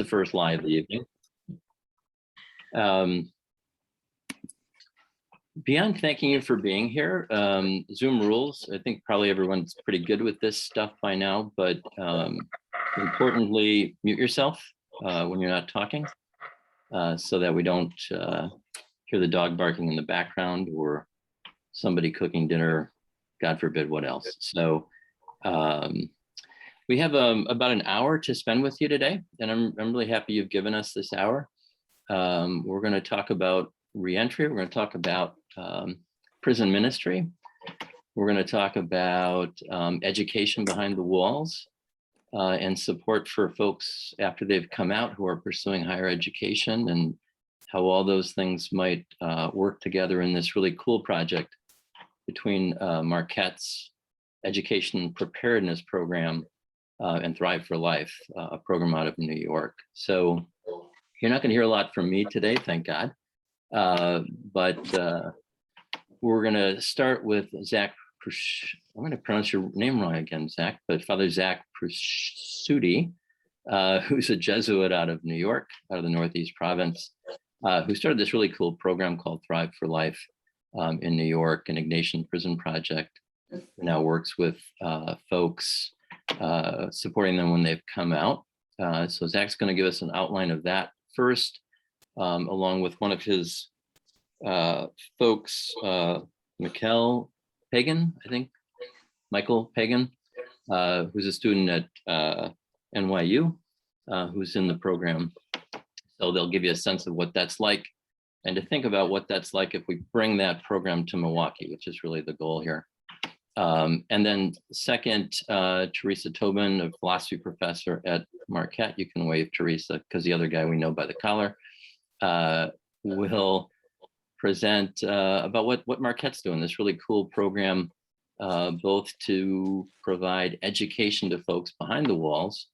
first lie of the evening. Beyond thanking you for being here, Zoom rules, I think probably everyone's pretty good with this stuff by now, but importantly, mute yourself when you're not talking so that we don't hear the dog barking in the background or somebody cooking dinner, God forbid what else. So we have about an hour to spend with you today, and I'm really happy you've given us this hour. We're going to talk about reentry. We're going to talk about prison ministry. We're going to talk about education behind the walls and support for folks after they've come out who are pursuing higher education, and how all those things might work together in this really cool project between Marquette's Education Preparedness Program and Thrive for Life, a program out of New York. So you're not going to hear a lot from me today, thank God. But we're going to start with Zach. I'm going to pronounce your name wrong again, Zach, but Father Zach Pursuti, who's a Jesuit out of New York, out of the Northeast province, who started this really cool program called Thrive for Life in New York, an Ignatian prison project. Now works with folks, supporting them when they've come out. So Zach's going to give us an outline of that first, along with one of his folks, Michael Pagan, I think, Michael Pagan, who's a student at NYU, who's in the program. So they'll give you a sense of what that's like, and to think about what that's like if we bring that program to Milwaukee, which is really the goal here. And then second, Teresa Tobin, a philosophy professor at Marquette. You can wave, Teresa, because the other guy we know by the collar, will present about what Marquette's doing, this really cool program, both to provide education to folks behind the walls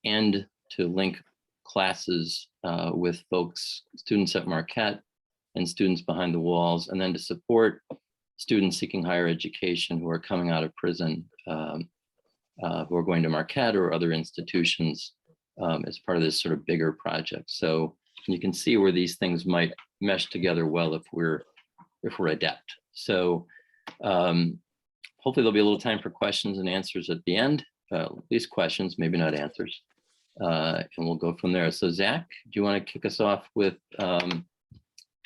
and to link classes with folks, students at Marquette and students behind the walls, and then to support students seeking higher education who are coming out of prison, who are going to Marquette or other institutions as part of this sort of bigger project. So you can see where these things might mesh together well if we're adept. So hopefully there'll be a little time for questions and answers at the end, at least questions, maybe not answers. And we'll go from there. So Zach, do you want to kick us off with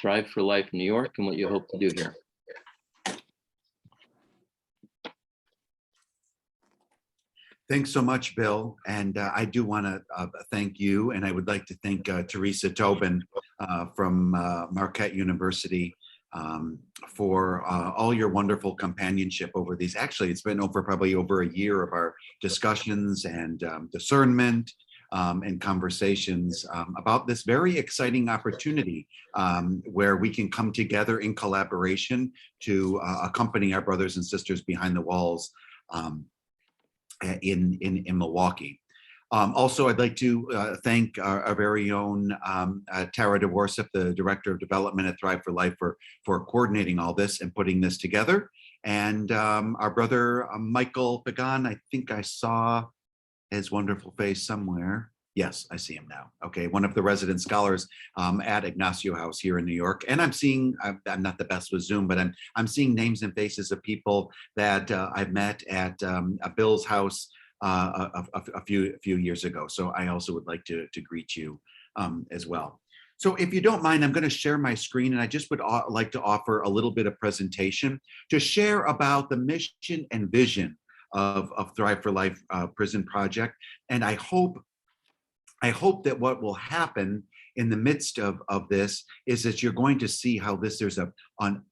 Thrive for Life New York and what you hope to do here? Thanks so much, Bill. And I do want to thank you, and I would like to thank Teresa Tobin from Marquette University for all your wonderful companionship over these. Actually, it's been probably over a year of our discussions and discernment and conversations about this very exciting opportunity where we can come together in collaboration to accompany our brothers and sisters behind the walls in Milwaukee. Also, I'd like to thank our very own Tara DeWarsip, the Director of Development at Thrive for Life, for coordinating all this and putting this together. And our brother Michael Pagan, I think I saw his wonderful face somewhere. Yes, I see him now. Okay, one of the resident scholars at Ignacio House here in New York. And I'm seeing, I'm not the best with Zoom, but I'm seeing names and faces of people that I've met at Bill's house a few years ago. So I also would like to greet you as well. So if you don't mind, I'm going to share my screen, and I just would like to offer a little bit of presentation to share about the mission and vision of Thrive for Life Prison Project. And I hope that what will happen in the midst of this is that you're going to see how there's an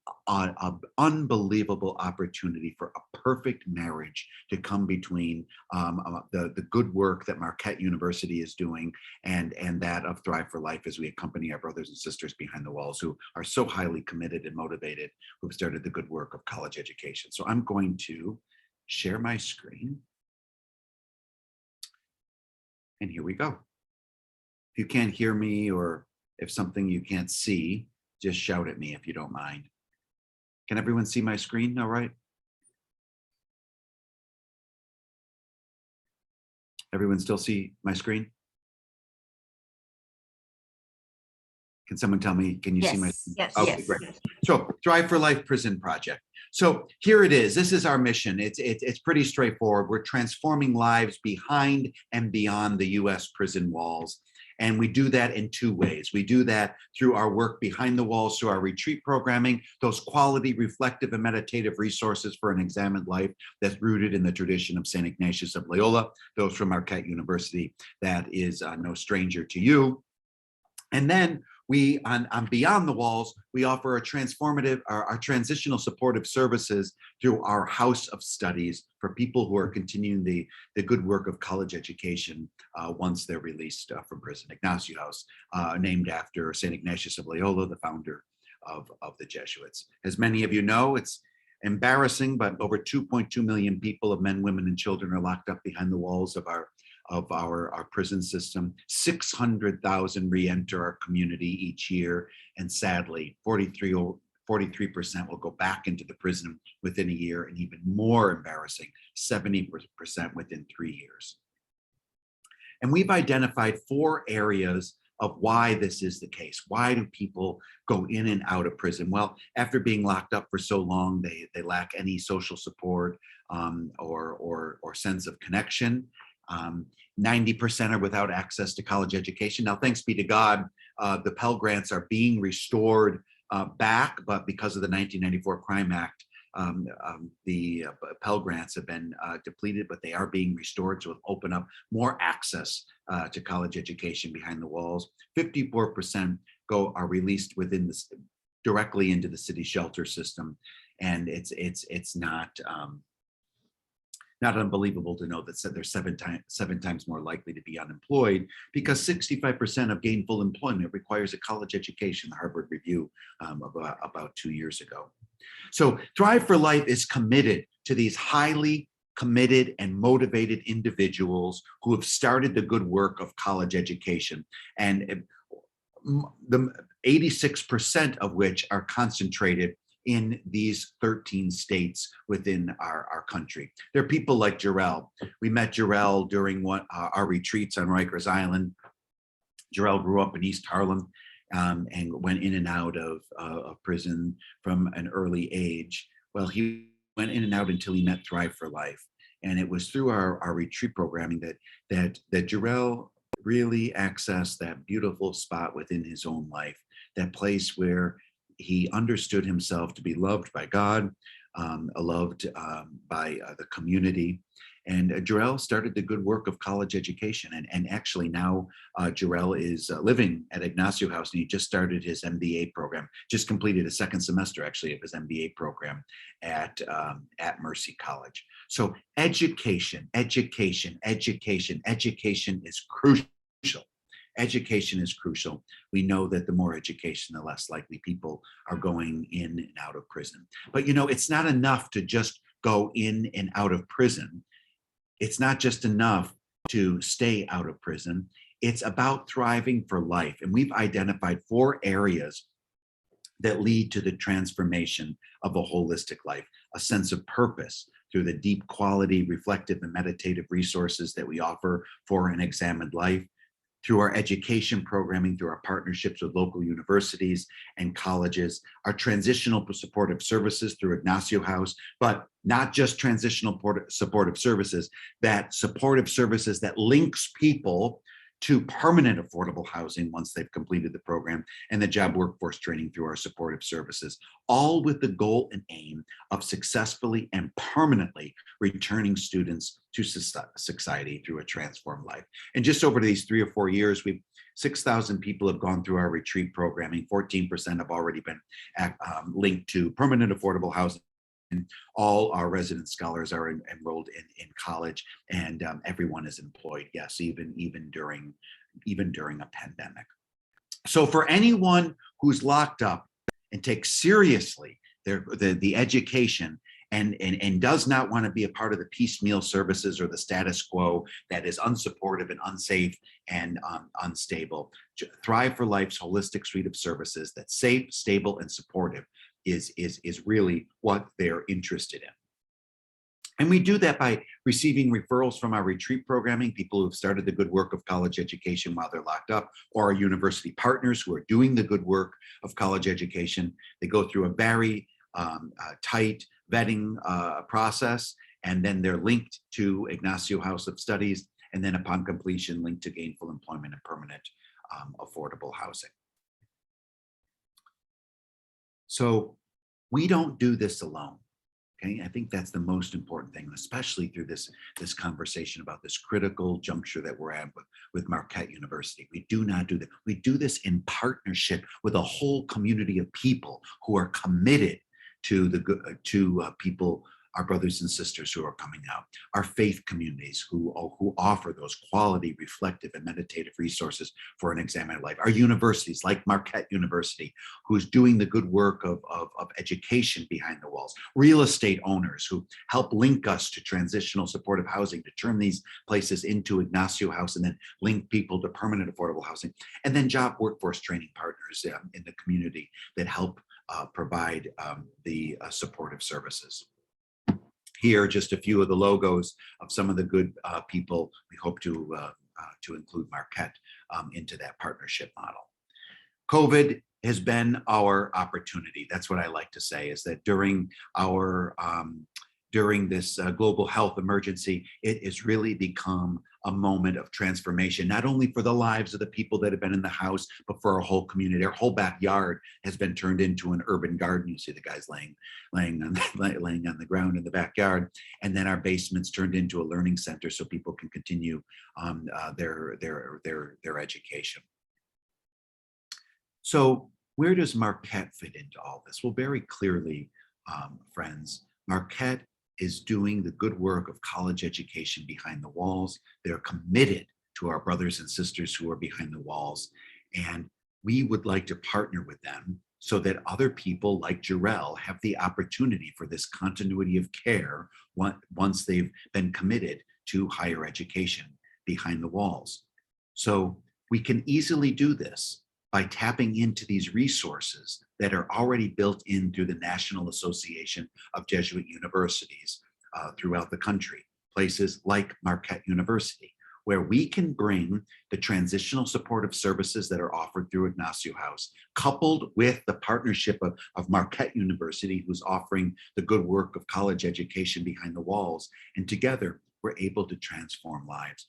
unbelievable opportunity for a perfect marriage to come between the good work that Marquette University is doing and that of Thrive for Life as we accompany our brothers and sisters behind the walls who are so highly committed and motivated, who've started the good work of college education. So I'm going to share my screen. And here we go. If you can't hear me, or if something you can't see, just shout at me if you don't mind. Can everyone see my screen all right? Everyone still see my screen? Can someone tell me, can you see my? Yes. Okay, great. So Thrive for Life Prison Project. So here it is. This is our mission. It's pretty straightforward. We're transforming lives behind and beyond the US prison walls. And we do that in two ways. We do that through our work behind the walls, through our retreat programming, those quality, reflective, and meditative resources for an examined life that's rooted in the tradition of St. Ignatius of Loyola, those from Marquette University. That is no stranger to you. And then we, on Beyond the Walls, we offer a transformative, our transitional supportive services through our House of Studies for people who are continuing the good work of college education once they're released from prison. Ignacio House, named after St. Ignatius of Loyola, the founder of the Jesuits. As many of you know, it's embarrassing, but over 2.2 million people of men, women, and children are locked up behind the walls of our prison system. 600,000 re-enter our community each year, and sadly 43% will go back into the prison within a year, and even more embarrassing, 70% within 3 years. And we've identified 4 areas of why this is the case. Why do people go in and out of prison? Well, after being locked up for so long, they lack any social support or sense of connection. 90% are without access to college education. Now, thanks be to God, the Pell Grants are being restored back, but because of the 1994 Crime Act, the Pell Grants have been depleted, but they are being restored, so it'll open up more access to college education behind the walls. 54% are released within this directly into the city shelter system, and it's not unbelievable to know that they're seven times more likely to be unemployed, because 65% of gainful employment requires a college education, the Harvard Review about 2 years ago. So Thrive for Life is committed to these highly committed and motivated individuals who have started the good work of college education, and the 86% of which are concentrated in these 13 states within our country. There are people like Jarrell. We met Jarrell during our retreats on Rikers Island. Jarrell grew up in East Harlem and went in and out of prison from an early age. Well, he went in and out until he met Thrive for Life. And it was through our retreat programming that Jarrell really accessed that beautiful spot within his own life, that place where he understood himself to be loved by God, loved by the community. And Jarrell started the good work of college education. And actually now Jarrell is living at Ignacio House, and he just started his MBA program, just completed a second semester actually of his MBA program at Mercy College. So education is crucial. Education is crucial. We know that the more education, the less likely people are going in and out of prison. But it's not enough to just go in and out of prison. It's not just enough to stay out of prison. It's about thriving for life. And we've identified 4 areas that lead to the transformation of a holistic life: a sense of purpose through the deep quality, reflective, and meditative resources that we offer for an examined life; through our education programming, through our partnerships with local universities and colleges; our transitional supportive services through Ignacio House, but not just transitional supportive services, that supportive services that links people to permanent affordable housing once they've completed the program; and the job workforce training through our supportive services, all with the goal and aim of successfully and permanently returning students to society through a transformed life. And just over these 3 or 4 years, 6,000 people have gone through our retreat programming. 14% have already been linked to permanent affordable housing. All our resident scholars are enrolled in college, and everyone is employed. Yes, even during a pandemic. So for anyone who's locked up and takes seriously the education and does not want to be a part of the piecemeal services or the status quo that is unsupportive and unsafe and unstable, Thrive for Life's holistic suite of services that's safe, stable, and supportive is really what they're interested in. And we do that by receiving referrals from our retreat programming, people who have started the good work of college education while they're locked up, or our university partners who are doing the good work of college education. They go through a very tight vetting process, and then they're linked to Ignacio House of Studies, and then upon completion, linked to gainful employment and permanent affordable housing. So we don't do this alone. Okay, I think that's the most important thing, especially through this conversation about this critical juncture that we're at with Marquette University. We do not do that. We do this in partnership with a whole community of people who are committed to people, our brothers and sisters who are coming out, our faith communities who offer those quality, reflective, and meditative resources for an examined life, our universities like Marquette University, who's doing the good work of education behind the walls, real estate owners who help link us to transitional supportive housing to turn these places into Ignacio House and then link people to permanent affordable housing, and then job workforce training partners in the community that help provide the supportive services. Here, just a few of the logos of some of the good people. We hope to include Marquette into that partnership model. COVID has been our opportunity. That's what I like to say, is that during this global health emergency, it has really become a moment of transformation, not only for the lives of the people that have been in the house, but for our whole community. Our whole backyard has been turned into an urban garden. You see the guys laying on the ground in the backyard, and then our basements turned into a learning center so people can continue their education. So where does Marquette fit into all this? Well, very clearly, friends, Marquette is doing the good work of college education behind the walls. They're committed to our brothers and sisters who are behind the walls. And we would like to partner with them so that other people like Jarrell have the opportunity for this continuity of care once they've been committed to higher education behind the walls. So we can easily do this by tapping into these resources that are already built in through the National Association of Jesuit Universities throughout the country, places like Marquette University, where we can bring the transitional supportive services that are offered through Ignacio House, coupled with the partnership of Marquette University, who's offering the good work of college education behind the walls. And together, we're able to transform lives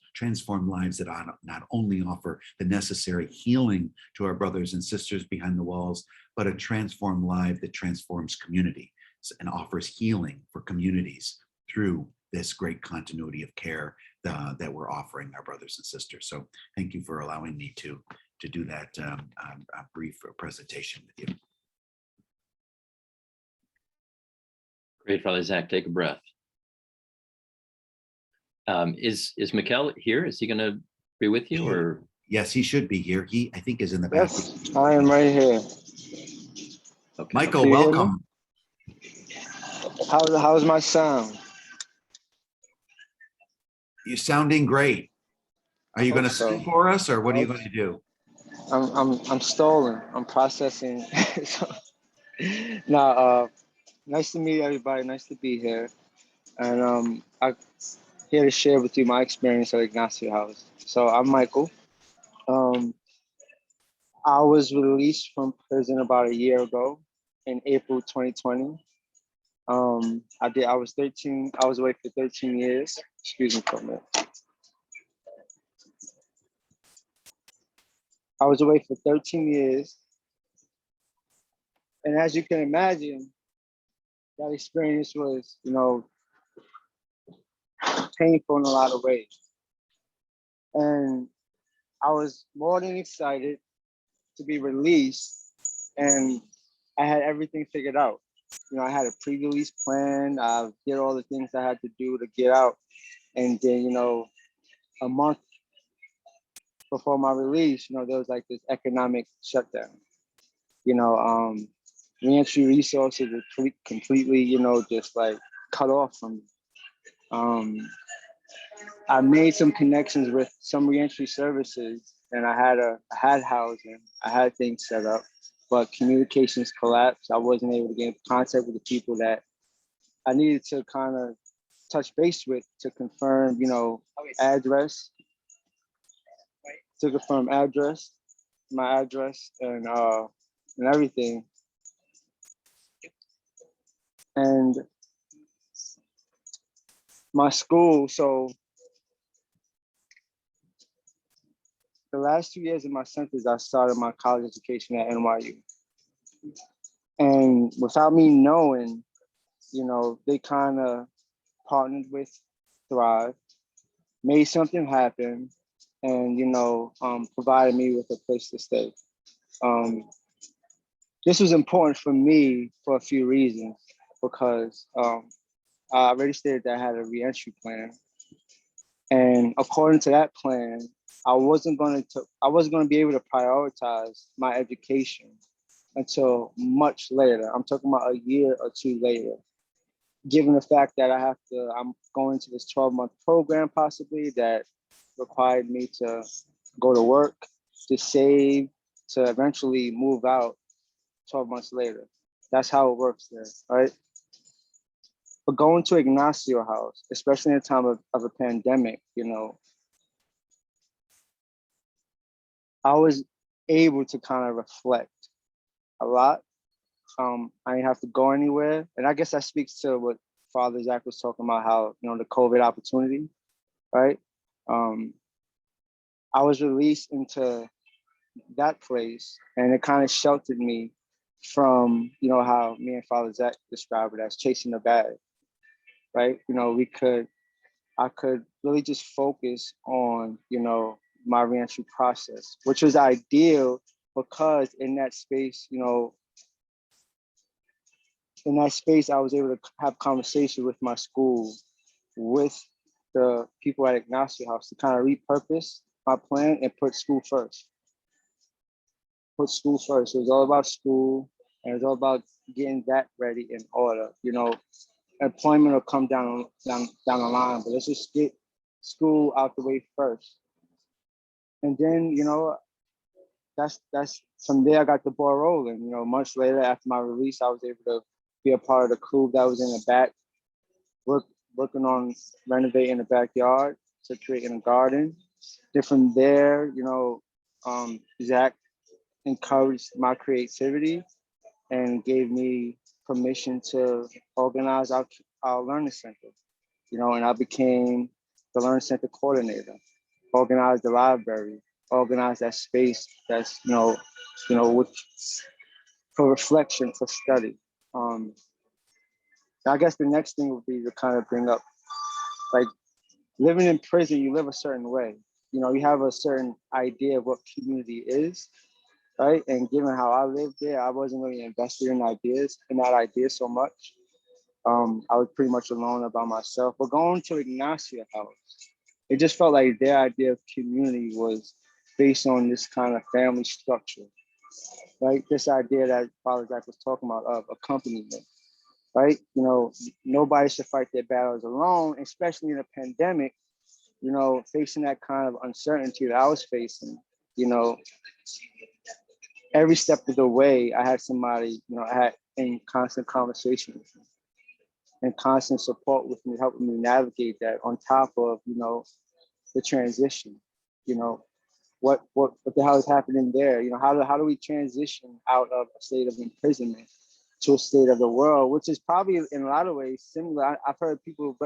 that not only offer the necessary healing to our brothers and sisters behind the walls, but a transformed life that transforms community and offers healing for communities through this great continuity of care that we're offering our brothers and sisters. So thank you for allowing me to do that brief presentation with you. Great, Father Zach, take a breath. Is Mikkel here? Is he going to be with you, or? Yes, he should be here. He, I think, is in the back. Yes, I am right here. Okay. Michael, welcome. How's my sound? You're sounding great. Are you going to sing for us, or what are you going to do? I'm stalling. I'm processing. So, now, nice to meet everybody. Nice to be here, and I'm here to share with you my experience at Ignacio House. So I'm Michael. I was released from prison about a year ago in April 2020. I was 13. I was away for 13 years. Excuse me for a minute. I was away for 13 years. And as you can imagine, that experience was, painful in a lot of ways. And I was more than excited to be released, and I had everything figured out. I had a pre-release plan. I did all the things I had to do to get out. And then, a month before my release, there was like this economic shutdown. Reentry resources were completely, just like cut off from me. I made some connections with some reentry services, and I had housing, I had things set up, but communications collapsed. I wasn't able to get in contact with the people that I needed to kind of touch base with to confirm, address, my address and everything. And my school, so the last 2 years of my sentence, I started my college education at NYU. And without me knowing, they kind of partnered with Thrive, made something happen, and, provided me with a place to stay. This was important for me for a few reasons, because I already stated that I had a reentry plan. And according to that plan, I wasn't going to be able to prioritize my education until much later. I'm talking about a year or two later, given the fact that I'm going to this 12-month program possibly that required me to go to work, to save, to eventually move out 12 months later. That's how it works there, right? But going to Ignacio House, especially in a time of a pandemic, I was able to kind of reflect a lot. I didn't have to go anywhere. And I guess that speaks to what Father Zach was talking about, how, the COVID opportunity, right? I was released into that place, and it kind of sheltered me from, how me and Father Zach described it as chasing the bag, right? I could really just focus on, my reentry process, which was ideal because in that space, I was able to have conversation with my school, with the people at Ignacio House, to kind of repurpose my plan and put school first. Put school first. It was all about school, and it was all about getting that ready in order. Employment will come down the line, but let's just get school out the way first. And then, that's from there I got the ball rolling. Months later after my release, I was able to be a part of the crew that was in the back, working on renovating the backyard to creating a garden. Then from there, Zach encouraged my creativity and gave me permission to organize our learning center, and I became the learning center coordinator, organized the library, organized that space that's, with, for reflection, for study. I guess the next thing would be to kind of bring up, like, living in prison, you live a certain way. You have a certain idea of what community is, right? And given how I lived there, I wasn't really invested in that idea so much. I was pretty much alone about myself. But going to Ignacio House, it just felt like their idea of community was based on this kind of family structure, right? This idea that Father Zach was talking about of accompaniment, right? Nobody should fight their battles alone, especially in a pandemic, facing that kind of uncertainty that I was facing. Every step of the way, I had somebody, I had in constant conversation with me and constant support with me, helping me navigate that on top of, the transition. What the hell is happening there? How do we transition out of a state of imprisonment to a state of the world, which is probably in a lot of ways similar. I've heard people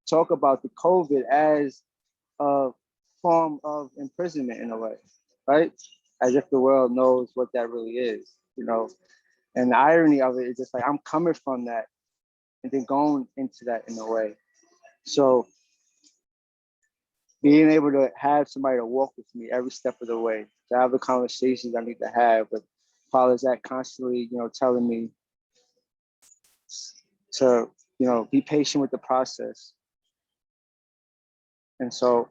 talk about the COVID as a form of imprisonment in a way, right? As if the world knows what that really is, And the irony of it is just like, I'm coming from that and then going into that in a way. So being able to have somebody to walk with me every step of the way, to have the conversations I need to have with Father Zach constantly, telling me to, be patient with the process. And so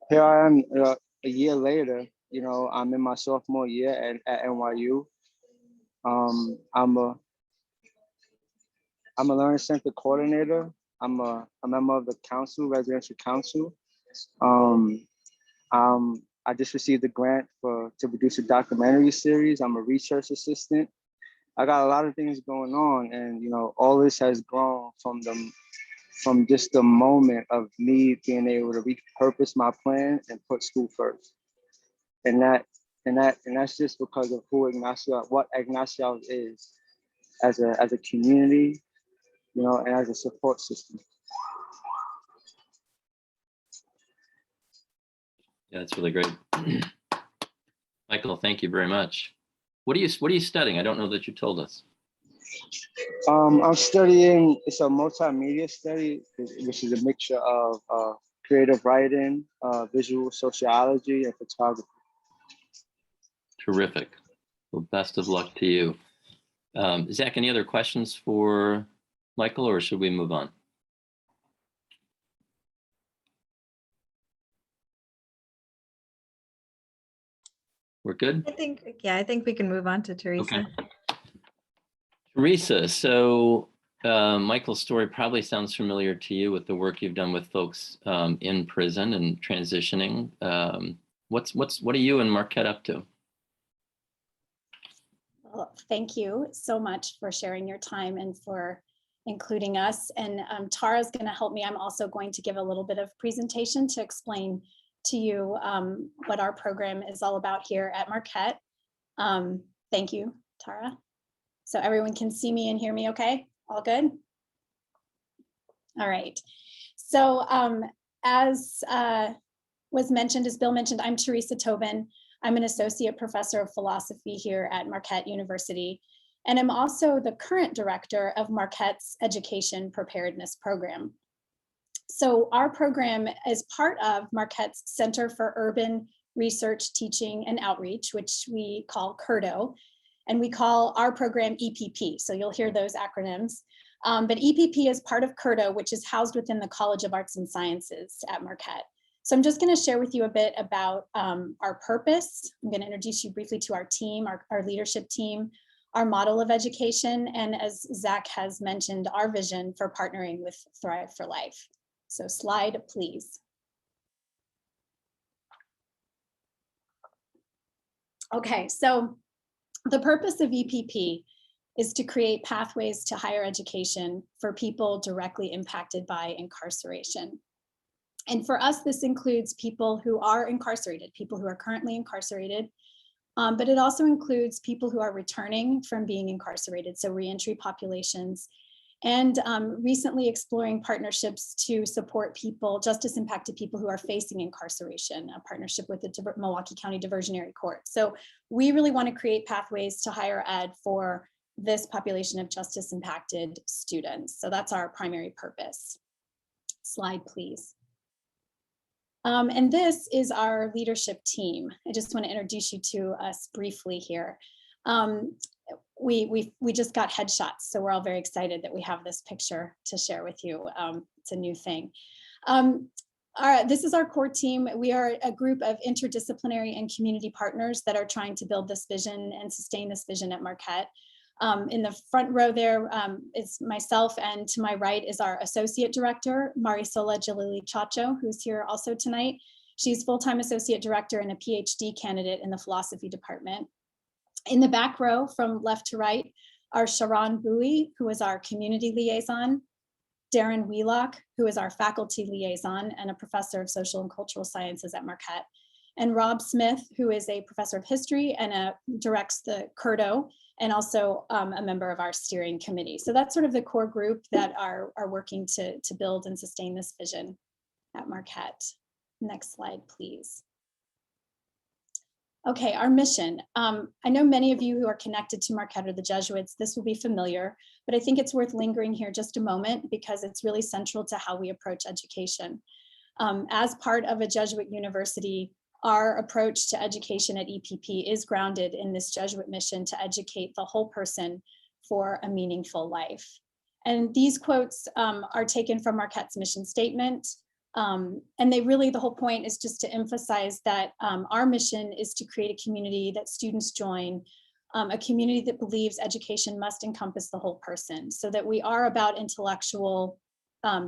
here I am a year later, I'm in my sophomore year at NYU. I'm a learning center coordinator. I'm a member of the council, residential council. I just received a grant to produce a documentary series. I'm a research assistant. I got a lot of things going on, and all this has grown from just the moment of me being able to repurpose my plan and put school first. And that's just because of what Ignacio is as a community, and as a support system. Yeah, that's really great. Michael, thank you very much. What are you studying? I don't know that you told us. I'm studying, it's a multimedia study, which is a mixture of creative writing, visual sociology, and photography. Terrific. Well, best of luck to you. Zach, any other questions for Michael, or should we move on? We're good? I think we can move on to Teresa. Okay. Teresa, so Michael's story probably sounds familiar to you with the work you've done with folks in prison and transitioning. What are you and Marquette up to? Well, thank you so much for sharing your time and for including us. And Tara's going to help me. I'm also going to give a little bit of presentation to explain to you what our program is all about here at Marquette. Thank you, Tara. So everyone can see me and hear me okay? All good? All right. So as was mentioned, as Bill mentioned, I'm Teresa Tobin. I'm an associate professor of philosophy here at Marquette University. And I'm also the current director of Marquette's Education Preparedness Program. So our program is part of Marquette's Center for Urban Research, Teaching, and Outreach, which we call CURDO, and we call our program EPP. So you'll hear those acronyms. But EPP is part of CURDO, which is housed within the College of Arts and Sciences at Marquette. So I'm just going to share with you a bit about our purpose. I'm going to introduce you briefly to our team, our leadership team, our model of education, and as Zach has mentioned, our vision for partnering with Thrive for Life. So slide, please. Okay, so the purpose of EPP is to create pathways to higher education for people directly impacted by incarceration. And for us, this includes people who are incarcerated, people who are currently incarcerated, but it also includes people who are returning from being incarcerated, so reentry populations, and recently exploring partnerships to support people, justice impacted people who are facing incarceration, a partnership with the Milwaukee County Diversionary Court. So we really want to create pathways to higher ed for this population of justice impacted students. So that's our primary purpose. Slide, please. And this is our leadership team. I just want to introduce you to us briefly here. We just got headshots, so we're all very excited that we have this picture to share with you. It's a new thing. This is our core team. We are a group of interdisciplinary and community partners that are trying to build this vision and sustain this vision at Marquette. In the front row there is myself, and to my right is our associate director, Marisola Jalili Chacho, who's here also tonight. She's full-time associate director and a PhD candidate in the philosophy department. In the back row, from left to right, are Sharon Bowie, who is our community liaison, Darren Wheelock, who is our faculty liaison and a professor of social and cultural sciences at Marquette, and Rob Smith, who is a professor of history and directs the CURDO, and also a member of our steering committee. So that's sort of the core group that are working to build and sustain this vision at Marquette. Next slide, please. Okay, our mission. I know many of you who are connected to Marquette or the Jesuits, this will be familiar, but I think it's worth lingering here just a moment because it's really central to how we approach education. As part of a Jesuit university, our approach to education at EPP is grounded in this Jesuit mission to educate the whole person for a meaningful life. And these quotes are taken from Marquette's mission statement. And the whole point is just to emphasize that our mission is to create a community that students join, a community that believes education must encompass the whole person, so that we are about intellectual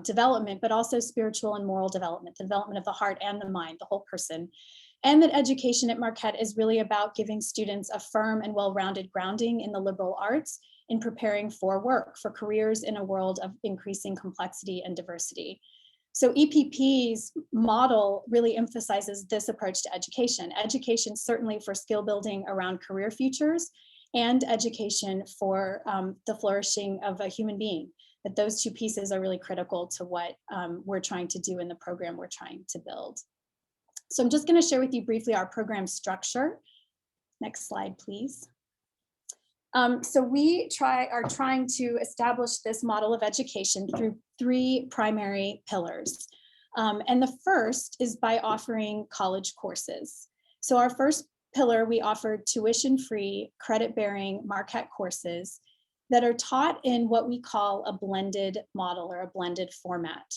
development, but also spiritual and moral development, the development of the heart and the mind, the whole person. and that education at Marquette is really about giving students a firm and well-rounded grounding in the liberal arts in preparing for work, for careers in a world of increasing complexity and diversity. So EPP's model really emphasizes this approach to education. Education certainly for skill building around career futures, and education for the flourishing of a human being. That those two pieces are really critical to what we're trying to do in the program we're trying to build. So I'm just going to share with you briefly our program structure. Next slide, please. So we are trying to establish this model of education through 3 primary pillars. And the first is by offering college courses. So our first pillar, we offer tuition-free, credit-bearing Marquette courses that are taught in what we call a blended model or a blended format.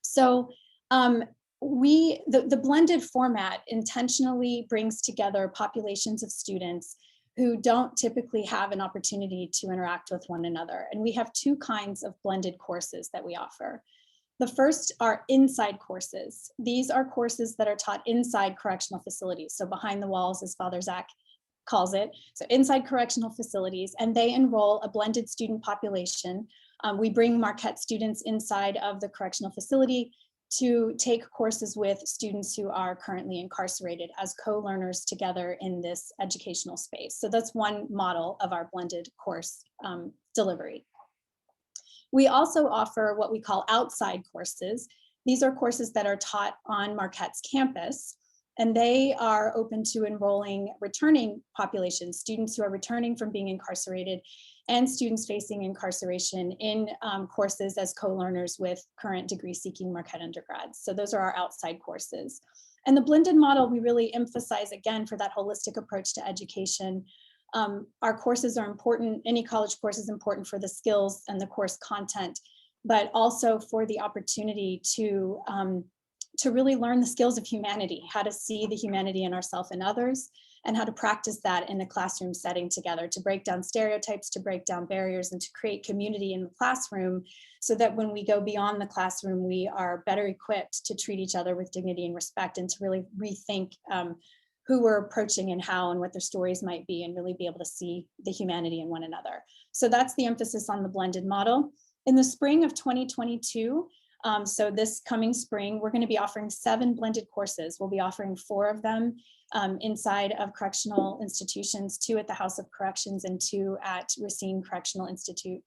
So the blended format intentionally brings together populations of students who don't typically have an opportunity to interact with one another. And we have 2 kinds of blended courses that we offer. The first are inside courses. These are courses that are taught inside correctional facilities, so behind the walls, as Father Zach calls it. So inside correctional facilities, and they enroll a blended student population. We bring Marquette students inside of the correctional facility to take courses with students who are currently incarcerated as co-learners together in this educational space. So that's one model of our blended course delivery. We also offer what we call outside courses. These are courses that are taught on Marquette's campus, and they are open to enrolling returning populations, students who are returning from being incarcerated, and students facing incarceration in courses as co-learners with current degree-seeking Marquette undergrads. So those are our outside courses. And the blended model, we really emphasize, again, for that holistic approach to education. Our courses are important, any college course is important for the skills and the course content, but also for the opportunity to really learn the skills of humanity, how to see the humanity in ourselves and others, and how to practice that in a classroom setting together, to break down stereotypes, to break down barriers, and to create community in the classroom so that when we go beyond the classroom, we are better equipped to treat each other with dignity and respect, and to really rethink who we're approaching and how and what their stories might be, and really be able to see the humanity in one another. So that's the emphasis on the blended model. In the spring of 2022, so this coming spring, we're going to be offering 7 blended courses. We'll be offering 4 of them inside of correctional institutions, 2 at the House of Corrections and 2 at Racine Correctional Institute,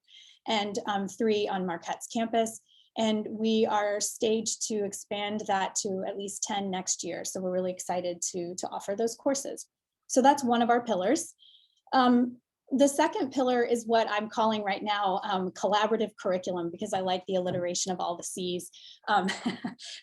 and 3 on Marquette's campus. And we are staged to expand that to at least 10 next year. So we're really excited to offer those courses. So that's one of our pillars. The second pillar is what I'm calling right now collaborative curriculum, because I like the alliteration of all the C's.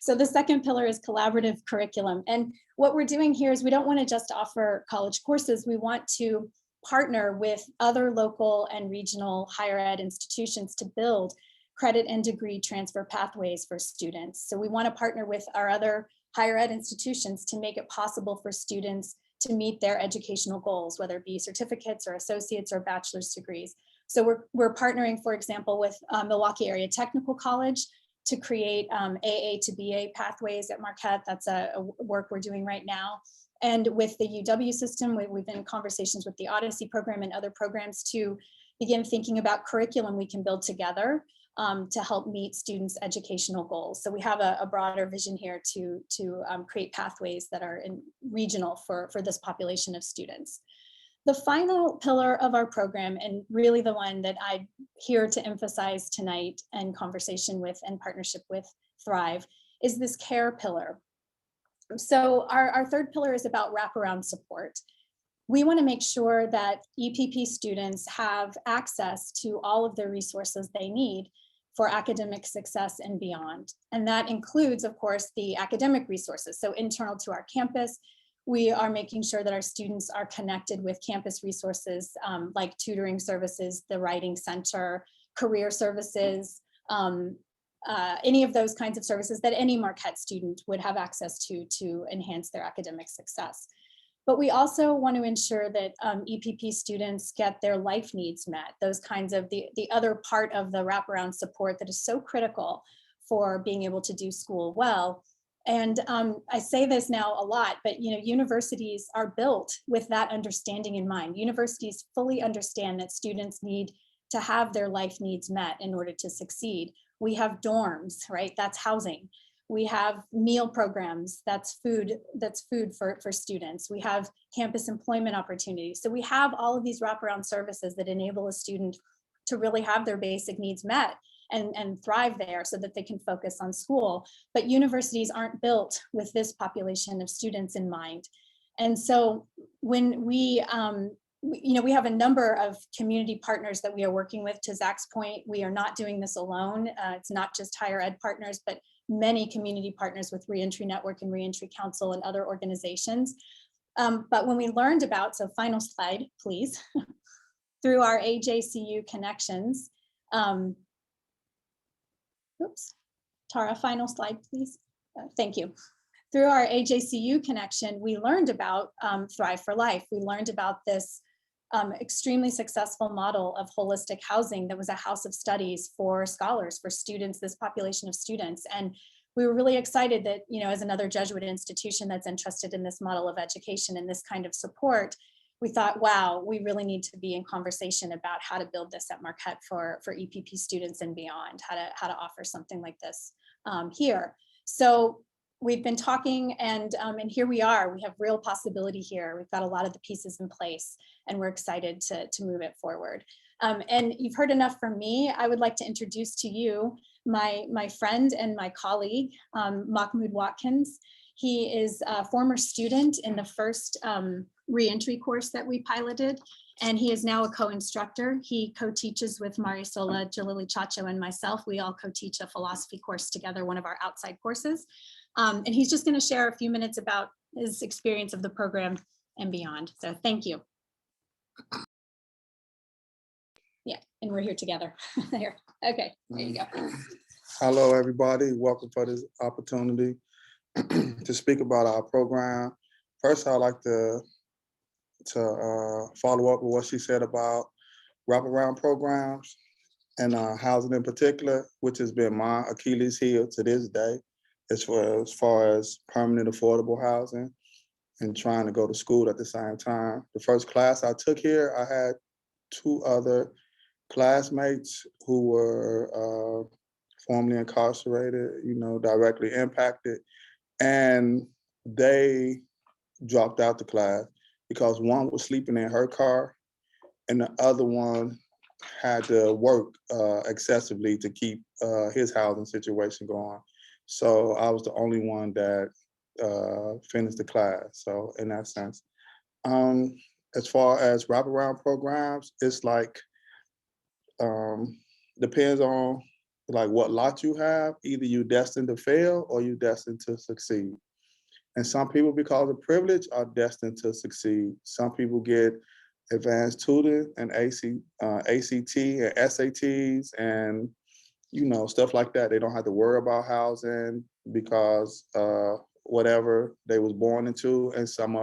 So the second pillar is collaborative curriculum. And what we're doing here is we don't want to just offer college courses. We want to partner with other local and regional higher ed institutions to build credit and degree transfer pathways for students. So we want to partner with our other higher ed institutions to make it possible for students to meet their educational goals, whether it be certificates or associates or bachelor's degrees. So we're partnering, for example, with Milwaukee Area Technical College to create AA to BA pathways at Marquette. That's a work we're doing right now. And with the UW system, we've been in conversations with the Odyssey program and other programs to begin thinking about curriculum we can build together to help meet students' educational goals. So we have a broader vision here to create pathways that are regional for this population of students. The final pillar of our program, and really the one that I'm here to emphasize tonight in conversation with and partnership with Thrive, is this care pillar. So our third pillar is about wraparound support. We want to make sure that EPP students have access to all of the resources they need for academic success and beyond. And that includes, of course, the academic resources. So internal to our campus, we are making sure that our students are connected with campus resources like tutoring services, the writing center, career services, any of those kinds of services that any Marquette student would have access to enhance their academic success. But we also want to ensure that EPP students get their life needs met, those kinds of the other part of the wraparound support that is so critical for being able to do school well. And I say this now a lot, but universities are built with that understanding in mind. Universities fully understand that students need to have their life needs met in order to succeed. We have dorms, right? That's housing. We have meal programs, that's food for students. We have campus employment opportunities. So we have all of these wraparound services that enable a student to really have their basic needs met and thrive there so that they can focus on school. But universities aren't built with this population of students in mind. And so when we have a number of community partners that we are working with. To Zach's point, we are not doing this alone. It's not just higher ed partners, but many community partners with Reentry Network and Reentry Council and other organizations. But when we learned about, so final slide, please, through our AJCU connections, oops, Tara, final slide, please. Thank you. Through our AJCU connection, we learned about Thrive for Life. We learned about this extremely successful model of holistic housing that was a house of studies for scholars, for students, this population of students. And we were really excited that, as another Jesuit institution that's interested in this model of education and this kind of support, we thought, wow, we really need to be in conversation about how to build this at Marquette for EPP students and beyond, how to offer something like this here. So we've been talking, and here we are. We have real possibility here. We've got a lot of the pieces in place, and we're excited to move it forward. And you've heard enough from me. I would like to introduce to you my friend and my colleague, Mahmoud Watkins. He is a former student in the first reentry course that we piloted, and he is now a co-instructor. He co-teaches with Marisola Jalili Chacho and myself. We all co-teach a philosophy course together, one of our outside courses. And he's just going to share a few minutes about his experience of the program and beyond. So thank you. Yeah, and we're here together. There. Okay, there you go. Hello, everybody. Welcome for this opportunity to speak about our program. First, I'd like to follow up with what she said about wraparound programs and housing in particular, which has been my Achilles heel to this day, as far as permanent affordable housing and trying to go to school at the same time. The first class I took here, I had 2 other classmates who were formerly incarcerated, directly impacted, and they dropped out the class because one was sleeping in her car and the other one had to work excessively to keep his housing situation going. So I was the only one that finished the class. So in that sense, as far as wraparound programs, it's like, depends on like what lot you have. Either you destined to fail or you destined to succeed. And some people, because of privilege, are destined to succeed. Some people get advanced tutoring and ACT and SATs and stuff like that. They don't have to worry about housing because whatever they was born into, and some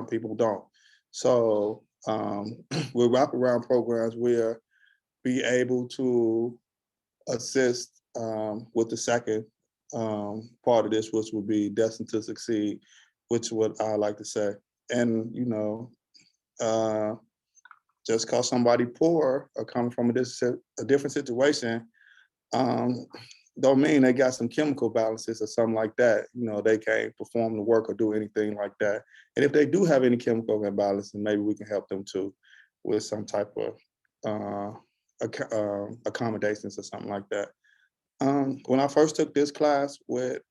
people don't. So with wraparound programs, we'll be able to assist with the second part of this, which would be destined to succeed, which is what I like to say. And just because somebody poor or coming from a different situation, don't mean they got some chemical balances or something like that. They can't perform the work or do anything like that. And if they do have any chemical imbalance, then maybe we can help them too with some type of accommodations or something like that. When I first took this class with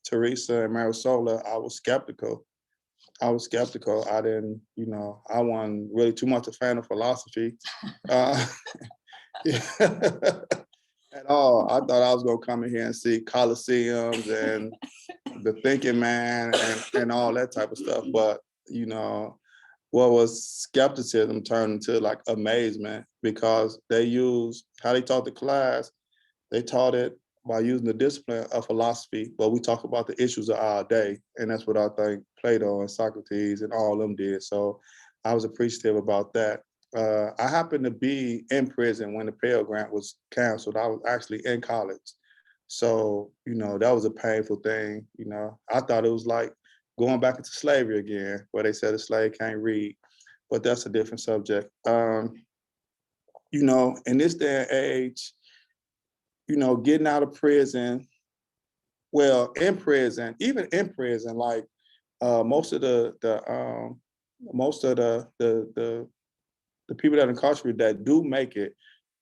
Teresa and Marisola, I was skeptical. I didn't, I wasn't really too much a fan of philosophy at all. I thought I was gonna come in here and see Colosseums and the Thinking Man and all that type of stuff. But, what was skepticism turned into like amazement, because how they taught the class, they taught it by using the discipline of philosophy, but we talk about the issues of our day. And that's what I think Plato and Socrates and all of them did. So I was appreciative about that. I happened to be in prison when the Pell Grant was canceled. I was actually in college. So, that was a painful thing. I thought it was like going back into slavery again, where they said a slave can't read, but that's a different subject. In this day and age, getting out of prison, well, in prison, even in prison, like most of the people that are incarcerated that do make it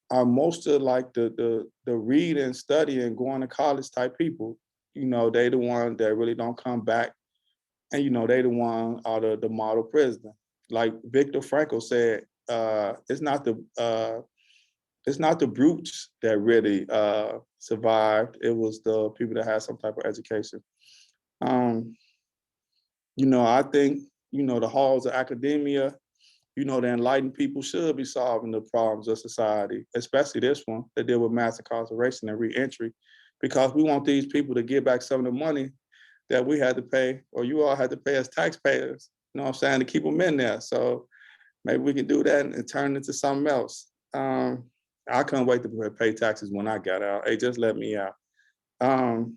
are most of like the read and study and going to college type people. They the ones that really don't come back, and they the one are the model prisoner. Like Viktor Frankl said, it's not the brutes that really survived. It was the people that had some type of education. I think, the halls of academia, the enlightened people should be solving the problems of society, especially this one that deal with mass incarceration and reentry, because we want these people to give back some of the money that we had to pay, or you all had to pay as taxpayers, to keep them in there. So maybe we can do that and turn it into something else. I couldn't wait to pay taxes when I got out. Hey, just let me out. In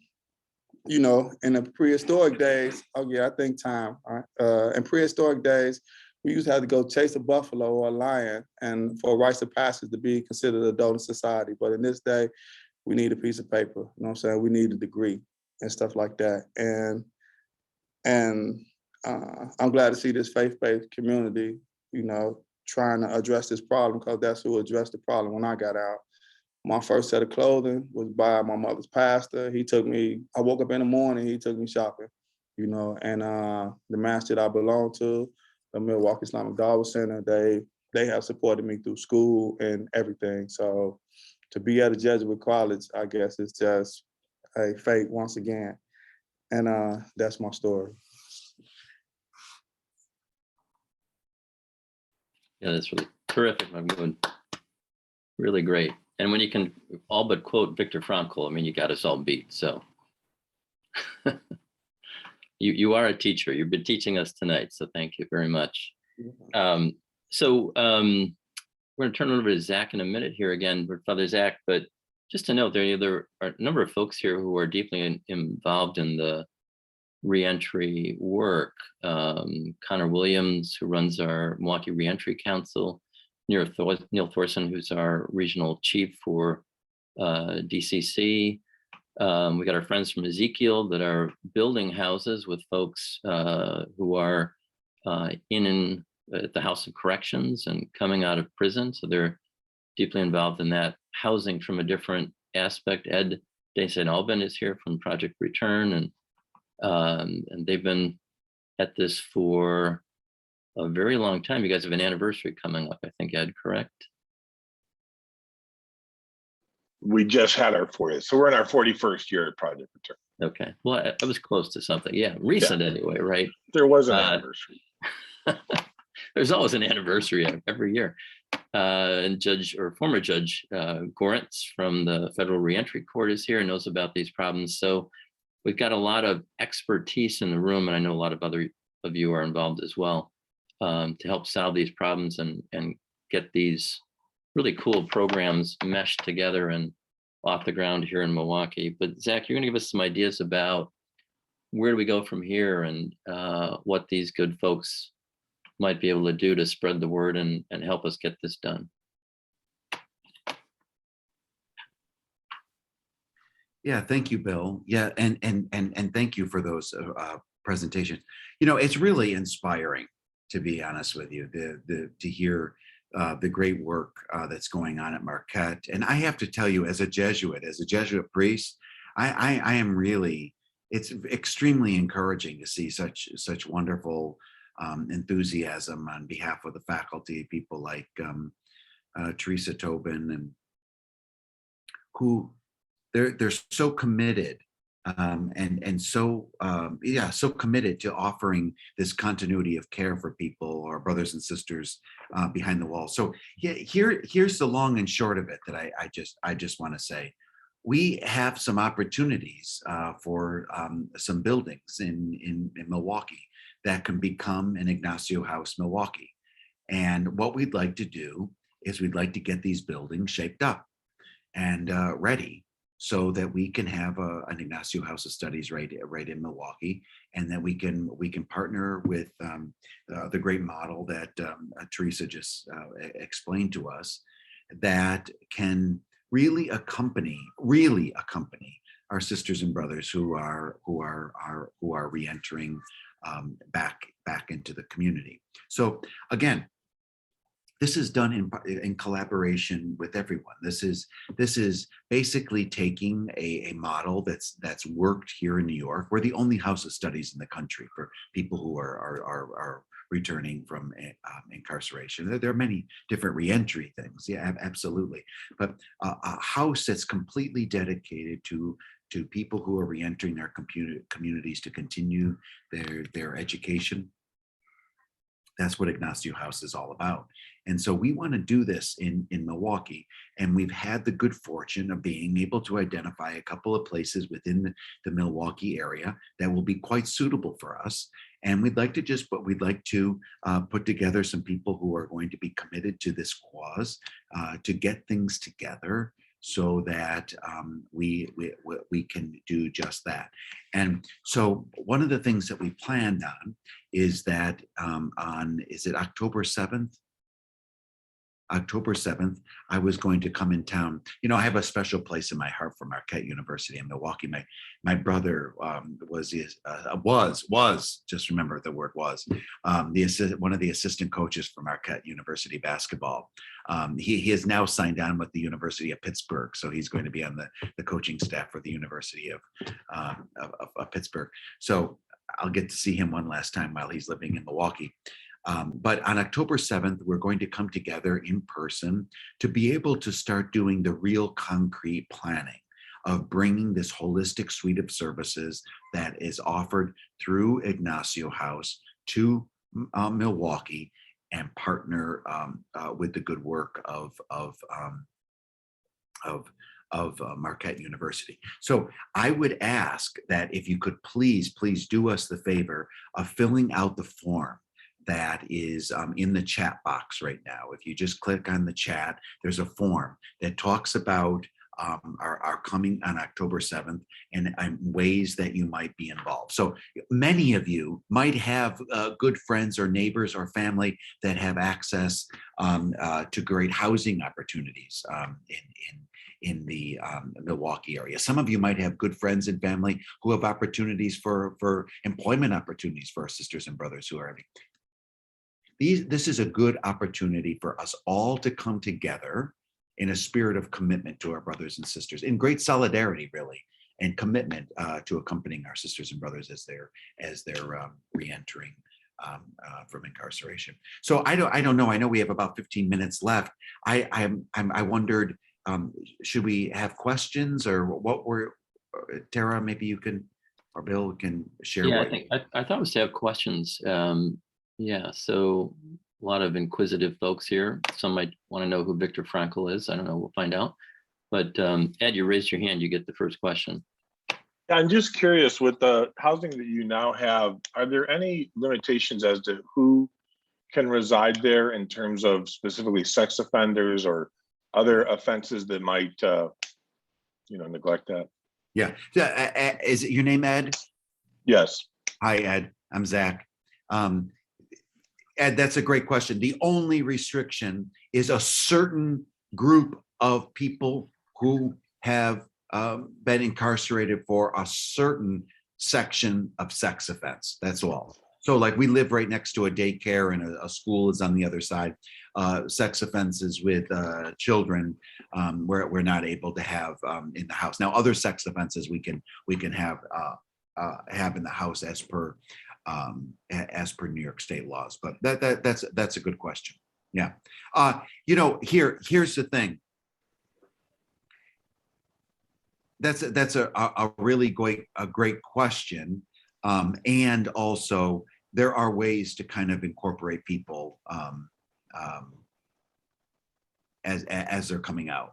the prehistoric days, I think time. In prehistoric days, we used to have to go chase a buffalo or a lion and for rites of passage to be considered adult in society. But in this day, we need a piece of paper. We need a degree and stuff like that. And I'm glad to see this faith-based community, trying to address this problem, because that's who addressed the problem when I got out. My first set of clothing was by my mother's pastor. I woke up in the morning, he took me shopping, and the masjid I belong to, the Milwaukee Islamic Dawah Center, they have supported me through school and everything. So to be at a Jesuit college, I guess it's just a fate once again. And that's my story. Yeah, that's really terrific. I'm going really great. And when you can all but quote Viktor Frankl, I mean, you got us all beat. So you are a teacher. You've been teaching us tonight. So thank you very much. We're going to turn it over to Zach in a minute here again, Father Zach. But just to note, there are a number of folks here who are deeply involved in the reentry work. Connor Williams, who runs our Milwaukee Reentry Council, Neil Thorson, who's our regional chief for DCC. We got our friends from Ezekiel that are building houses with folks who are at the House of Corrections and coming out of prison. So they're deeply involved in that housing from a different aspect. Ed de St. Alban is here from Project Return, and they've been at this for a very long time. You guys have an anniversary coming up, I think, Ed, correct? We just had our 40th. So we're in our 41st year at Project Return. Okay. Well, I was close to something. Yeah, recent anyway, right? There was an anniversary. There's always an anniversary every year. And former Judge Gorentz from the Federal Reentry Court is here and knows about these problems. So we've got a lot of expertise in the room, and I know a lot of other of you are involved as well, to help solve these problems and get these really cool programs meshed together and off the ground here in Milwaukee. But Zach, you're going to give us some ideas about where do we go from here, and what these good folks might be able to do to spread the word and help us get this done. Yeah, thank you, Bill. Yeah, and thank you for those presentations. It's really inspiring, to be honest with you, to hear the great work that's going on at Marquette. And I have to tell you, as a Jesuit priest, I am really, it's extremely encouraging to see such wonderful enthusiasm on behalf of the faculty, people like Teresa Tobin, and who they're so committed and so committed to offering this continuity of care for people, our brothers and sisters behind the wall. So here's the long and short of it that I just want to say. We have some opportunities for some buildings in Milwaukee that can become an Ignacio House Milwaukee. And what we'd like to do is we'd like to get these buildings shaped up and ready so that we can have an Ignacio House of Studies right in Milwaukee, and that we can partner with the great model that Teresa just explained to us, that can really accompany our sisters and brothers who are reentering back into the community. So again, this is done in collaboration with everyone. This is basically taking a model that's worked here in New York. We're the only house of studies in the country for people who are returning from incarceration. There are many different reentry things, yeah, absolutely. But a house that's completely dedicated to people who are reentering their communities to continue their education. That's what Ignacio House is all about. And so we want to do this in Milwaukee. And we've had the good fortune of being able to identify a couple of places within the Milwaukee area that will be quite suitable for us. And we'd like to put together some people who are going to be committed to this cause, to get things together, so that we can do just that. And so one of the things that we planned on is that is it October 7th? October 7th, I was going to come in town. You know, I have a special place in my heart for Marquette University in Milwaukee. My brother was just remember the word was one of the assistant coaches for Marquette University basketball. He is now signed on with the University of Pittsburgh, so he's going to be on the coaching staff for the University of Pittsburgh. So I'll get to see him one last time while he's living in Milwaukee. But on October 7th, we're going to come together in person to be able to start doing the real concrete planning of bringing this holistic suite of services that is offered through Ignacio House to Milwaukee, and partner with the good work of Marquette University. So I would ask that if you could please do us the favor of filling out the form that is in the chat box right now. If you just click on the chat, there's a form that talks about our coming on October 7th and ways that you might be involved. So many of you might have good friends or neighbors or family that have access to great housing opportunities in the Milwaukee area. Some of you might have good friends and family who have opportunities for employment opportunities for our sisters and brothers who are. This is a good opportunity for us all to come together in a spirit of commitment to our brothers and sisters, in great solidarity, really, and commitment to accompanying our sisters and brothers as they're re-entering from incarceration. So I don't know. I know we have about 15 minutes left. I wondered, should we have questions, or what were Tara? Maybe you can, or Bill can share. Yeah, I thought it was to have questions. Yeah, so a lot of inquisitive folks here. Some might want to know who Viktor Frankl is. I don't know. We'll find out. But Ed, you raised your hand. You get the first question. I'm just curious, with the housing that you now have, are there any limitations as to who can reside there in terms of specifically sex offenders or other offenses that might, neglect that? Yeah. Is it your name, Ed? Yes. Hi, Ed. I'm Zach. Ed, that's a great question. The only restriction is a certain group of people who have been incarcerated for a certain section of sex offense. That's all. So like we live right next to a daycare and a school is on the other side. Sex offenses with children, we're not able to have in the house. Now, other sex offenses we can have in the house as per New York State laws. But that's a good question. Yeah. Here's the thing. That's a really great question. And also there are ways to kind of incorporate people as they're coming out.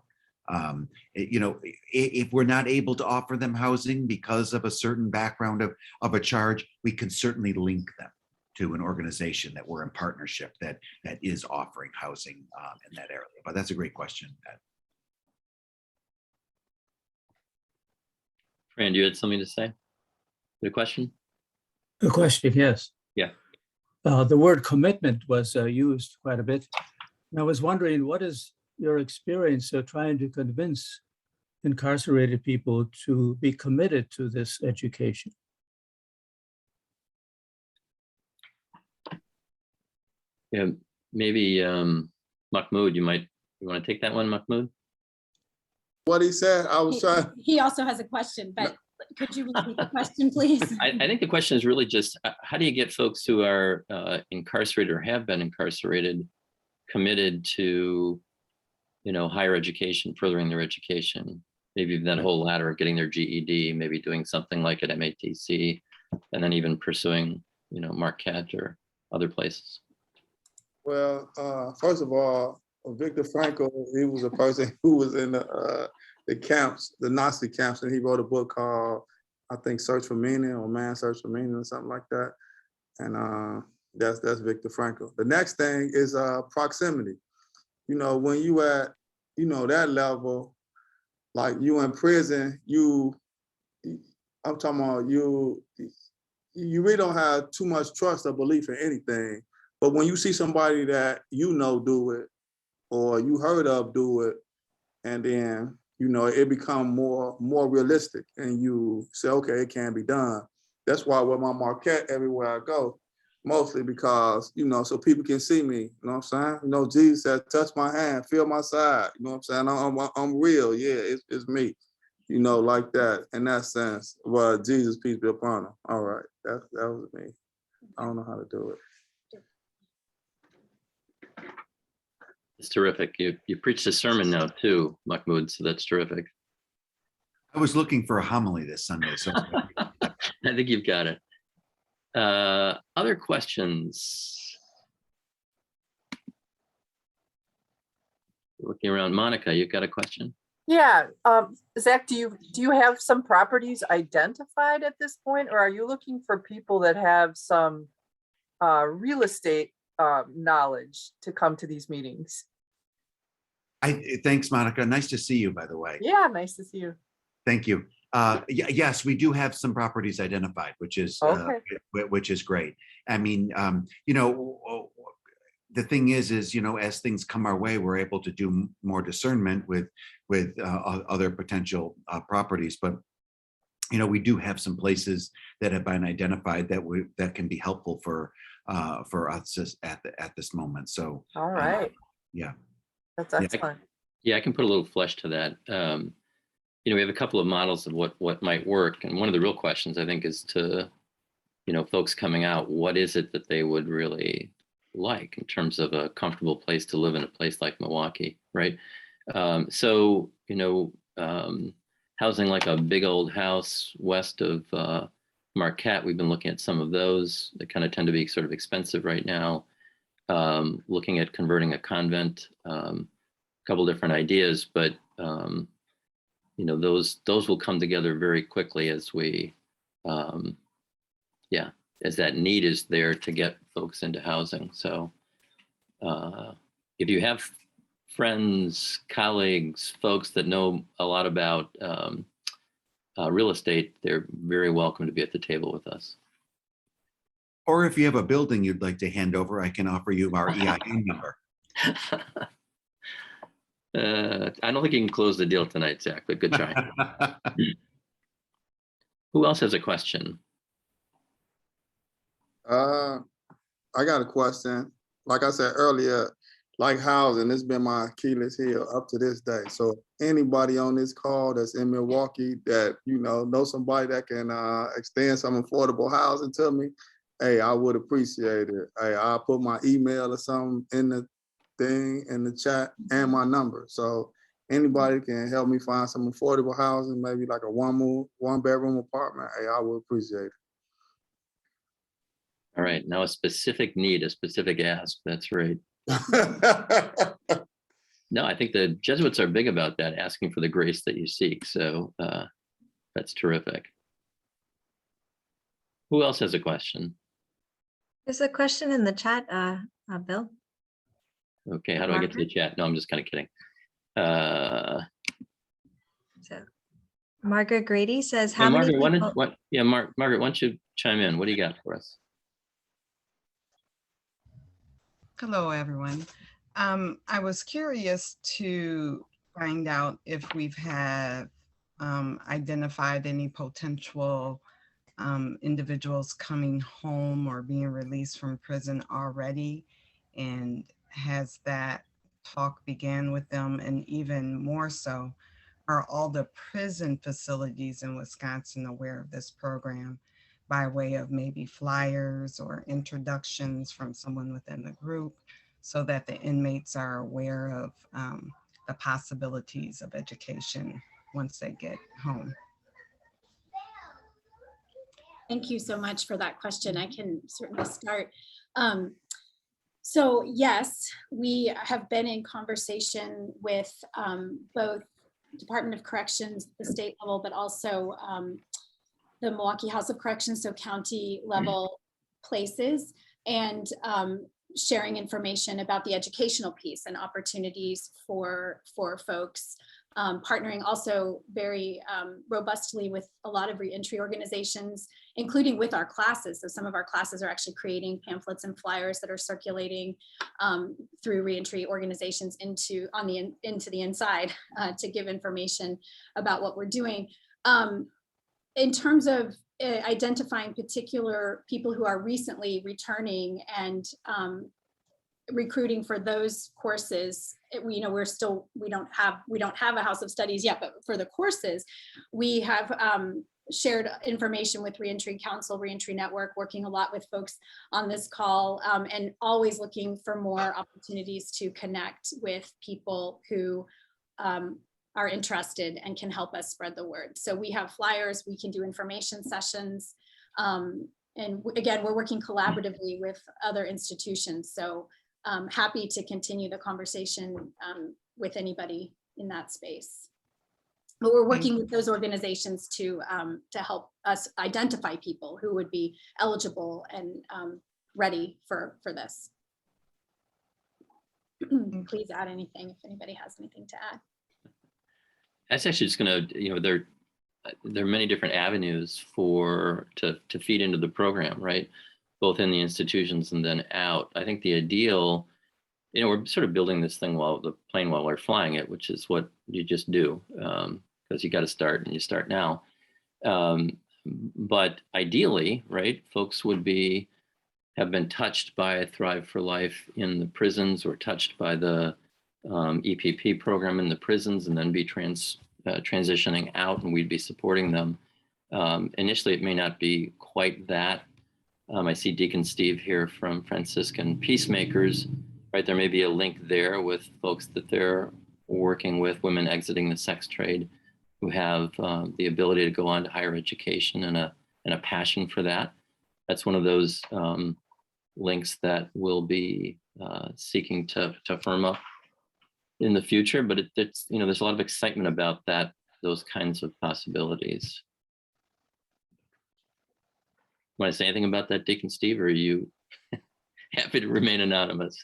If we're not able to offer them housing because of a certain background of a charge, we can certainly link them to an organization that we're in partnership that is offering housing in that area. But that's a great question, Ed. Fran, you had something to say? The question? A question, yes. Yeah. The word commitment was used quite a bit. And I was wondering, what is your experience of trying to convince incarcerated people to be committed to this education? Yeah, maybe Mahmoud, you want to take that one, Mahmoud? What he said, I was trying. He also has a question, but could you repeat the question, please? I think the question is really just how do you get folks who are incarcerated or have been incarcerated committed to, higher education, furthering their education, maybe that whole ladder of getting their GED, maybe doing something like at MATC, and then even pursuing, Marquette or other places. Well, first of all, Viktor Frankl, he was a person who was in the camps, the Nazi camps, and he wrote a book called, I think, Search for Meaning, or Man Search for Meaning, or something like that. And that's Viktor Frankl. The next thing is proximity. When you at, that level, like you in prison, I'm talking about you really don't have too much trust or belief in anything. But when you see somebody that do it, or you heard of do it, and then it become more realistic, and you say, okay, it can be done. That's why with my Marquette, everywhere I go, mostly because so people can see me. You know what I'm saying? Jesus said, touch my hand, feel my side. You know what I'm saying? I'm real. Yeah, it's me. Like that. In that sense, well, Jesus, peace be upon him. All right, that was me. I don't know how to do it. It's terrific. You preached a sermon now too, Mahmoud, so that's terrific. I was looking for a homily this Sunday, so I think you've got it. Other questions? Looking around, Monica, you've got a question? Yeah, Zach, do you have some properties identified at this point, or are you looking for people that have some real estate knowledge to come to these meetings? Thanks, Monica. Nice to see you, by the way. Yeah, nice to see you. Thank you. Yes, we do have some properties identified, which is great. I mean, the thing is, as things come our way, we're able to do more discernment with other potential properties. But we do have some places that have been identified that can be helpful for us at this moment. So, all right. Yeah. That's excellent. Yeah, I can put a little flesh to that. We have a couple of models of what might work. And one of the real questions, I think, is to, folks coming out, what is it that they would really like in terms of a comfortable place to live in a place like Milwaukee, right? Housing like a big old house west of Marquette, we've been looking at some of those that kind of tend to be sort of expensive right now. Looking at converting a convent, a couple different ideas, but those will come together very quickly as we, as that need is there to get folks into housing. So if you have friends, colleagues, folks that know a lot about real estate, they're very welcome to be at the table with us. Or if you have a building you'd like to hand over, I can offer you our EIN number. I don't think you can close the deal tonight, Zach, but good try. Who else has a question? I got a question. Like I said earlier, like housing, it's been my Achilles heel up to this day. So anybody on this call that's in Milwaukee that, know somebody that can extend some affordable housing to me, hey, I would appreciate it. Hey, I'll put my email or something in the thing, in the chat, and my number. So anybody can help me find some affordable housing, maybe like a one bedroom apartment, hey, I would appreciate it. All right, now a specific need, a specific ask, that's right. No, I think the Jesuits are big about that, asking for the grace that you seek. So that's terrific. Who else has a question? There's a question in the chat, Bill. Okay, how do I get to the chat? No, I'm just kind of kidding. So Margaret Grady says, Yeah, how many Margaret, people? Margaret, why don't you chime in? What do you got for us? Hello, everyone. I was curious to find out if we've had identified any potential individuals coming home or being released from prison already, and has that talk began with them? And even more so, are all the prison facilities in Wisconsin aware of this program by way of maybe flyers or introductions from someone within the group, so that the inmates are aware of the possibilities of education once they get home? Thank you so much for that question. I can certainly start. So yes, we have been in conversation with both Department of Corrections, the state level, but also the Milwaukee House of Corrections, so county level places, and sharing information about the educational piece and opportunities for folks. Partnering also very robustly with a lot of reentry organizations, including with our classes. So some of our classes are actually creating pamphlets and flyers that are circulating through reentry organizations into the inside to give information about what we're doing. In terms of identifying particular people who are recently returning and recruiting for those courses, we don't have a House of Studies yet, but for the courses, we have shared information with Reentry Council, Reentry Network, working a lot with folks on this call, and always looking for more opportunities to connect with people who are interested and can help us spread the word. So we have flyers, we can do information sessions, and again, we're working collaboratively with other institutions. So happy to continue the conversation with anybody in that space. But we're working with those organizations to help us identify people who would be eligible and ready for this. Please add anything if anybody has anything to add. That's actually just going to, there are many different avenues to feed into the program, right? Both in the institutions and then out. I think the ideal, we're sort of building this thing while we're flying it, which is what you just do, because you got to start and you start now. But ideally, right, folks have been touched by Thrive for Life in the prisons, or touched by the EPP program in the prisons, and then be transitioning out, and we'd be supporting them. Initially, it may not be quite that. I see Deacon Steve here from Franciscan Peacemakers, right? There may be a link there with folks that they're working with, women exiting the sex trade, who have the ability to go on to higher education and a passion for that. That's one of those links that we'll be seeking to firm up in the future. But it's there's a lot of excitement about those kinds of possibilities. Want to say anything about that, Deacon Steve, or are you happy to remain anonymous?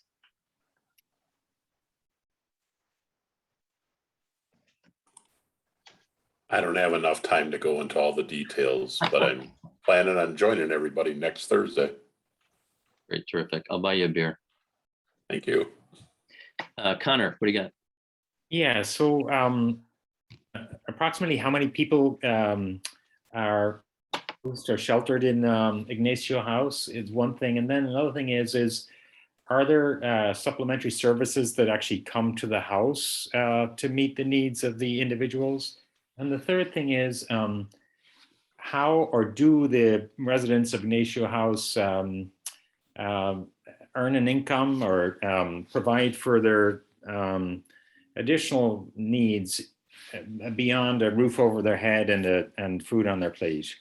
I don't have enough time to go into all the details, but I'm planning on joining everybody next Thursday. Great, terrific. I'll buy you a beer. Thank you. Connor, what do you got? Yeah, so approximately how many people are sheltered in Ignacio House is one thing. And then another thing is are there supplementary services that actually come to the house to meet the needs of the individuals? And the third thing is how or do the residents of Ignacio House earn an income or provide for their additional needs beyond a roof over their head and food on their plate?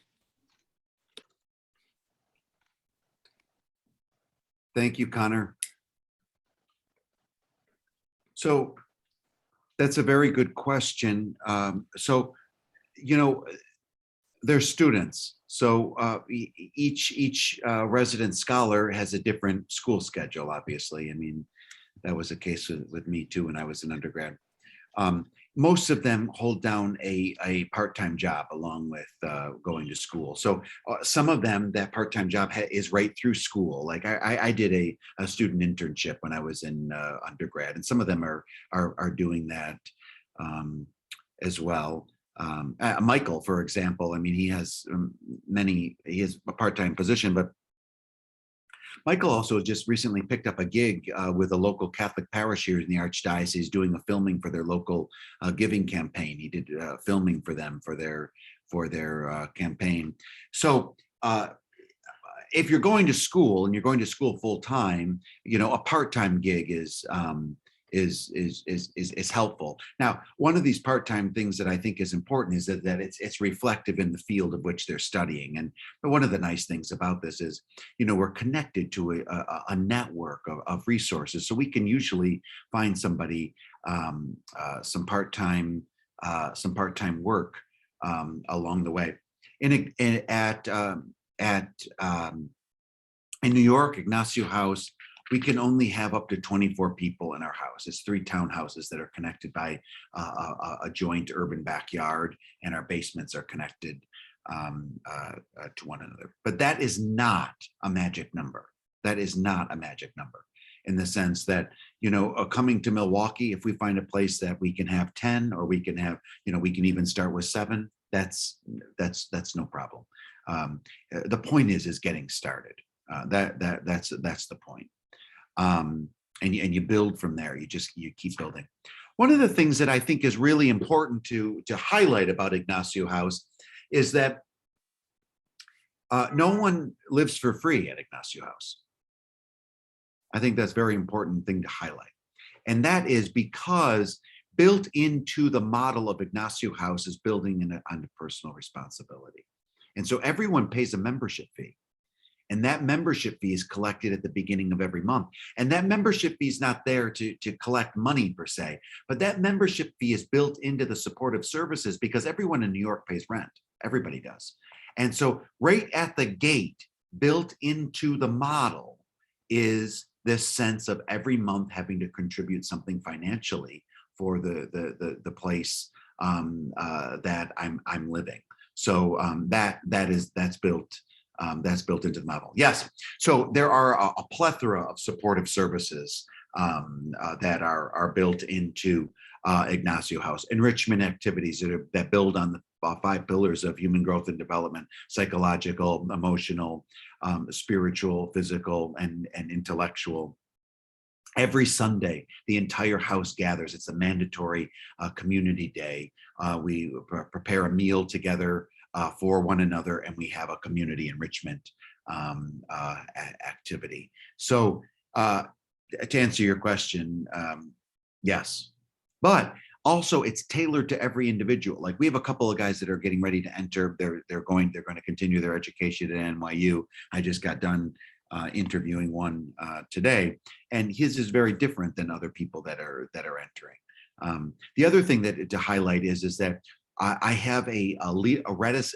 Thank you, Connor. So that's a very good question. They're students. So each resident scholar has a different school schedule, obviously. I mean, that was the case with me too when I was an undergrad. most of them hold down a part-time job along with going to school. So some of them, that part-time job is right through school. Like I did a student internship when I was in undergrad, and some of them are doing that as well. Michael, for example, I mean, he has a part-time position, but Michael also just recently picked up a gig with a local Catholic parish here in the Archdiocese, doing a filming for their local giving campaign. He did filming for them for their campaign. So if you're going to school and you're going to school full time, you know, a part-time gig is helpful. Now, one of these part-time things that I think is important is that it's reflective in the field of which they're studying. And one of the nice things about this is, you know, we're connected to a network of resources. So we can usually find somebody some part-time work along the way. In New York, Ignacio House, we can only have up to 24 people in our house. It's 3 townhouses that are connected by a joint urban backyard, and our basements are connected to one another. But that is not a magic number. That is not a magic number in the sense that, you know, coming to Milwaukee, if we find a place that we can have 10, or we can have, you know, we can even start with 7, that's no problem. The point is getting started. That's the point. And you build from there. You keep building. One of the things that I think is really important to highlight about Ignacio House is that no one lives for free at Ignacio House. I think that's a very important thing to highlight. And that is because built into the model of Ignacio House is building on personal responsibility. And so everyone pays a membership fee. And that membership fee is collected at the beginning of every month. And that membership fee is not there to collect money per se, but that membership fee is built into the supportive services because everyone in New York pays rent. Everybody does. And so right at the gate, built into the model, is this sense of every month having to contribute something financially for the place that I'm living. So that's built. That's built into the model. Yes. So there are a plethora of supportive services that are built into Ignacio House. Enrichment activities that build on the 5 pillars of human growth and development: psychological, emotional, spiritual, physical, and intellectual. Every Sunday, the entire house gathers. It's a mandatory community day. We prepare a meal together for one another, and we have a community enrichment activity. So to answer your question, yes, but also it's tailored to every individual. Like we have a couple of guys that are getting ready to enter. They're going to continue their education at NYU. I just got done interviewing one today, and his is very different than other people that are entering. The other thing that to highlight is that I have a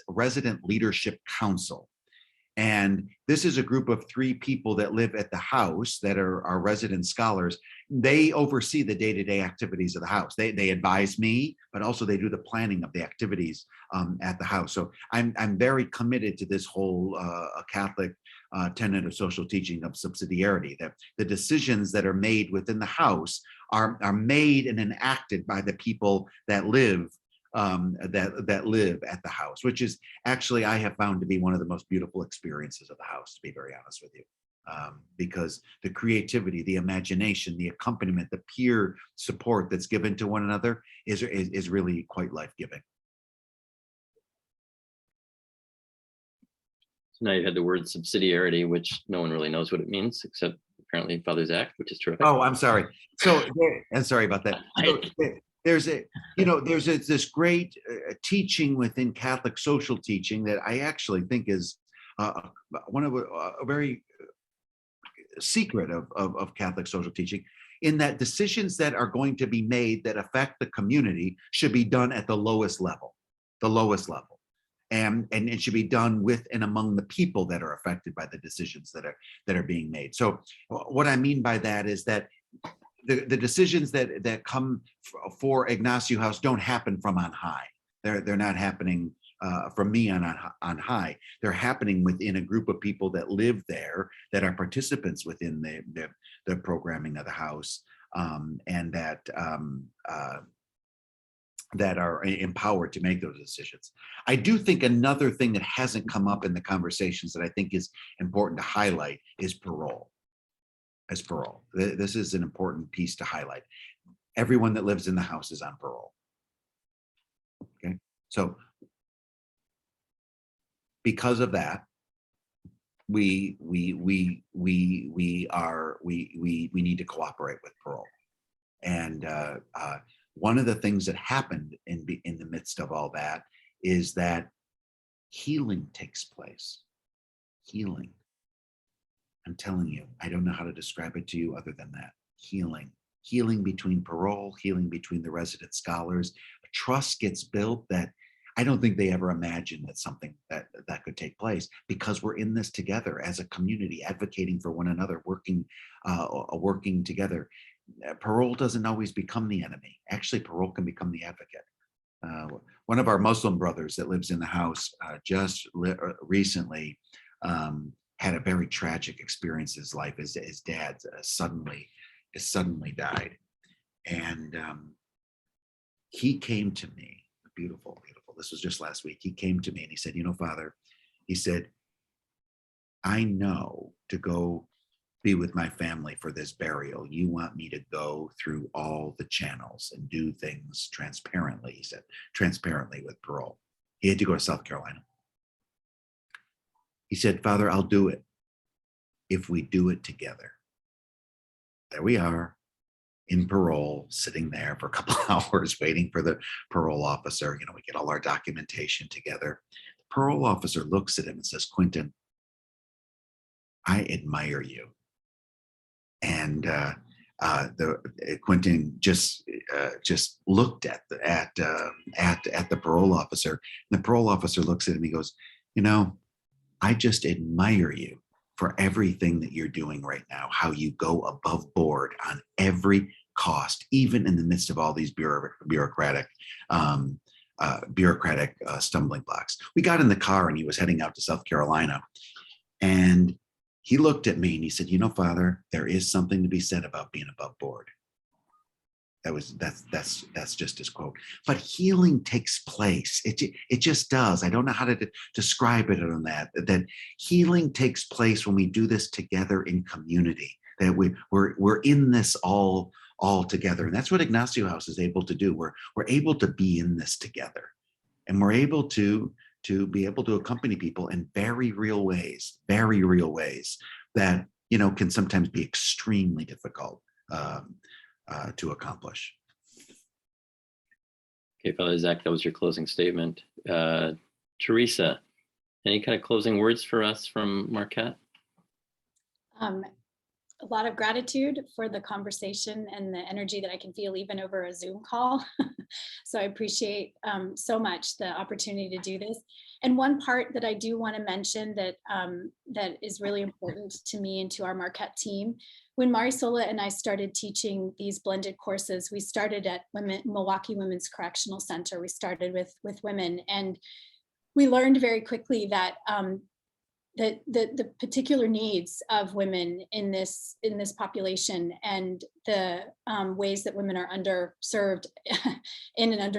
resident leadership council, and this is a group of 3 people that live at the house that are our resident scholars. They oversee the day-to-day activities of the house. They advise me, but also they do the planning of the activities at the house. So I'm very committed to this whole Catholic tenet of social teaching of subsidiarity, that the decisions that are made within the house are made and enacted by the people that live that live at the house, which is actually, I have found to be one of the most beautiful experiences of the house, to be very honest with you, because the creativity, the imagination, the accompaniment, the peer support that's given to one another is really quite life-giving. So now you had the word subsidiarity, which no one really knows what it means, except apparently Father Zach, which is terrific. Oh, I'm sorry. So I'm sorry about that. So, there's this great teaching within Catholic social teaching that I actually think is one of a very secret of Catholic social teaching, in that decisions that are going to be made that affect the community should be done at the lowest level, and it should be done with and among the people that are affected by the decisions that are being made. So what I mean by that is that the decisions that come for Ignacio House don't happen from on high. They're not happening from me on high. They're happening within a group of people that live there, that are participants within the programming of the house, and that are empowered to make those decisions. I do think another thing that hasn't come up in the conversations that I think is important to highlight is parole. As parole. This is an important piece to highlight. Everyone that lives in the house is on parole. Okay, so because of that, we need to cooperate with parole. And one of the things that happened in the midst of all that is that healing takes place. Healing. I'm telling you, I don't know how to describe it to you other than that. Healing. Healing between parole, healing between the resident scholars. A trust gets built that I don't think they ever imagined that something that could take place, because we're in this together as a community, advocating for one another, working together. Parole doesn't always become the enemy. Actually, parole can become the advocate. One of our Muslim brothers that lives in the house just recently had a very tragic experience in his life. His dad suddenly died. And he came to me, beautiful. This was just last week. He came to me and he said, Father, he said, I know to go be with my family for this burial, you want me to go through all the channels and do things transparently, he said, transparently with parole. He had to go to South Carolina. He said, Father, I'll do it if we do it together. There we are in parole, sitting there for a couple hours waiting for the parole officer. We get all our documentation together. The parole officer looks at him and says, Quentin, I admire you. And Quentin just looked at the parole officer. And the parole officer looks at him. He goes, I just admire you for everything that you're doing right now, how you go above board on every cost, even in the midst of all these bureaucratic stumbling blocks. We got in the car and he was heading out to South Carolina, and he looked at me and he said, Father, there is something to be said about being above board. That's just his quote. But healing takes place. It just does. I don't know how to describe it on that healing takes place when we do this together in community, that we're in this all together. And that's what Ignacio House is able to do. We're able to be in this together, and we're able to be able to accompany people in very real ways that, can sometimes be extremely difficult to accomplish. Okay, Father Zach, that was your closing statement. Teresa, any kind of closing words for us from Marquette? A lot of gratitude for the conversation and the energy that I can feel even over a Zoom call. So I appreciate so much the opportunity to do this. And one part that I do want to mention that is really important to me and to our Marquette team. When Marisola and I started teaching these blended courses, we started at Milwaukee Women's Correctional Center. We started with women, and we learned very quickly that the particular needs of women in this population, and the ways that women are underserved in an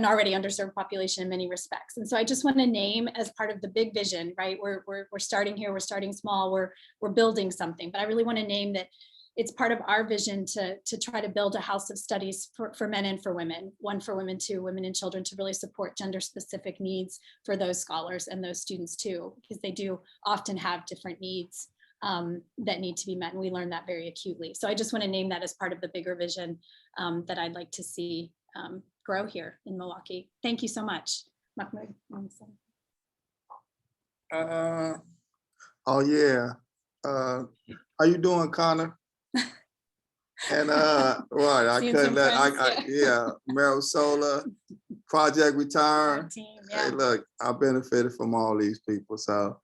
already underserved population in many respects. And so I just want to name, as part of the big vision, right? We're starting here, we're starting small, we're building something, but I really want to name that it's part of our vision to try to build a house of studies for men and for women, one for women, two, women and children, to really support gender specific needs for those scholars and those students too, because they do often have different needs that need to be met. And we learn that very acutely. So I just want to name that as part of the bigger vision that I'd like to see grow here in Milwaukee. Thank you so much. Mahmoud. Oh yeah. How you doing, Connor? And right, I couldn't let Marisola, Project Return. Hey, look, I benefited from all these people, so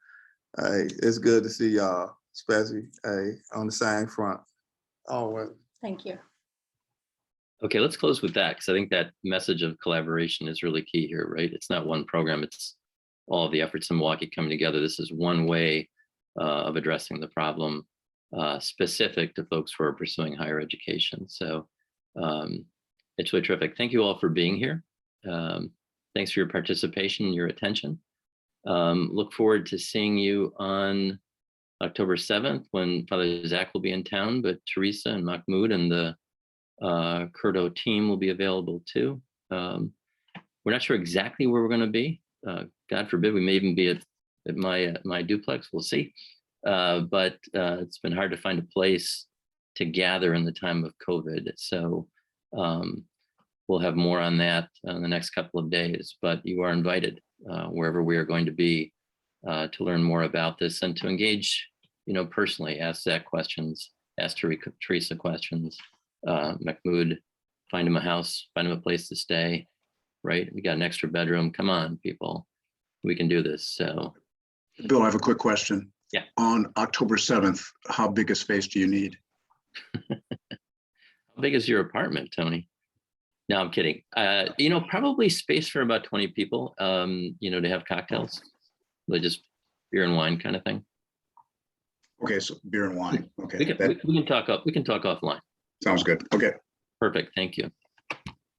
hey, it's good to see y'all, especially on the same front. Always. Thank you. Okay, let's close with that, because I think that message of collaboration is really key here, right? It's not one program, it's all of the efforts in Milwaukee coming together. This is one way of addressing the problem specific to folks who are pursuing higher education. So it's really terrific. Thank you all for being here. Thanks for your participation and your attention. Look forward to seeing you on October 7th when Father Zach will be in town, but Teresa and Mahmoud and the Curdo team will be available too. We're not sure exactly where we're going to be. God forbid, we may even be at my duplex. We'll see. But it's been hard to find a place to gather in the time of COVID. So we'll have more on that in the next couple of days. But you are invited wherever we are going to be to learn more about this and to engage, personally. Ask Zach questions, ask Teresa questions. Mahmoud, find him a house, find him a place to stay, right? We got an extra bedroom. Come on, people. We can do this. So, Bill, I have a quick question. Yeah. On October 7th, how big a space do you need? How big is your apartment, Tony? No, I'm kidding. Probably space for about 20 people, to have cocktails. Like just beer and wine kind of thing. Okay, so beer and wine. Okay. We can talk offline. Sounds good. Okay. Perfect. Thank you.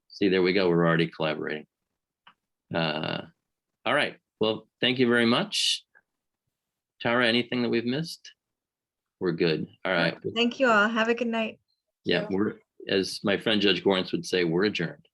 See, there we go. We're already collaborating. All right. Well, thank you very much. Tara, anything that we've missed? We're good. All right. Thank you all. Have a good night. Yeah, as my friend Judge Gorence would say, we're adjourned.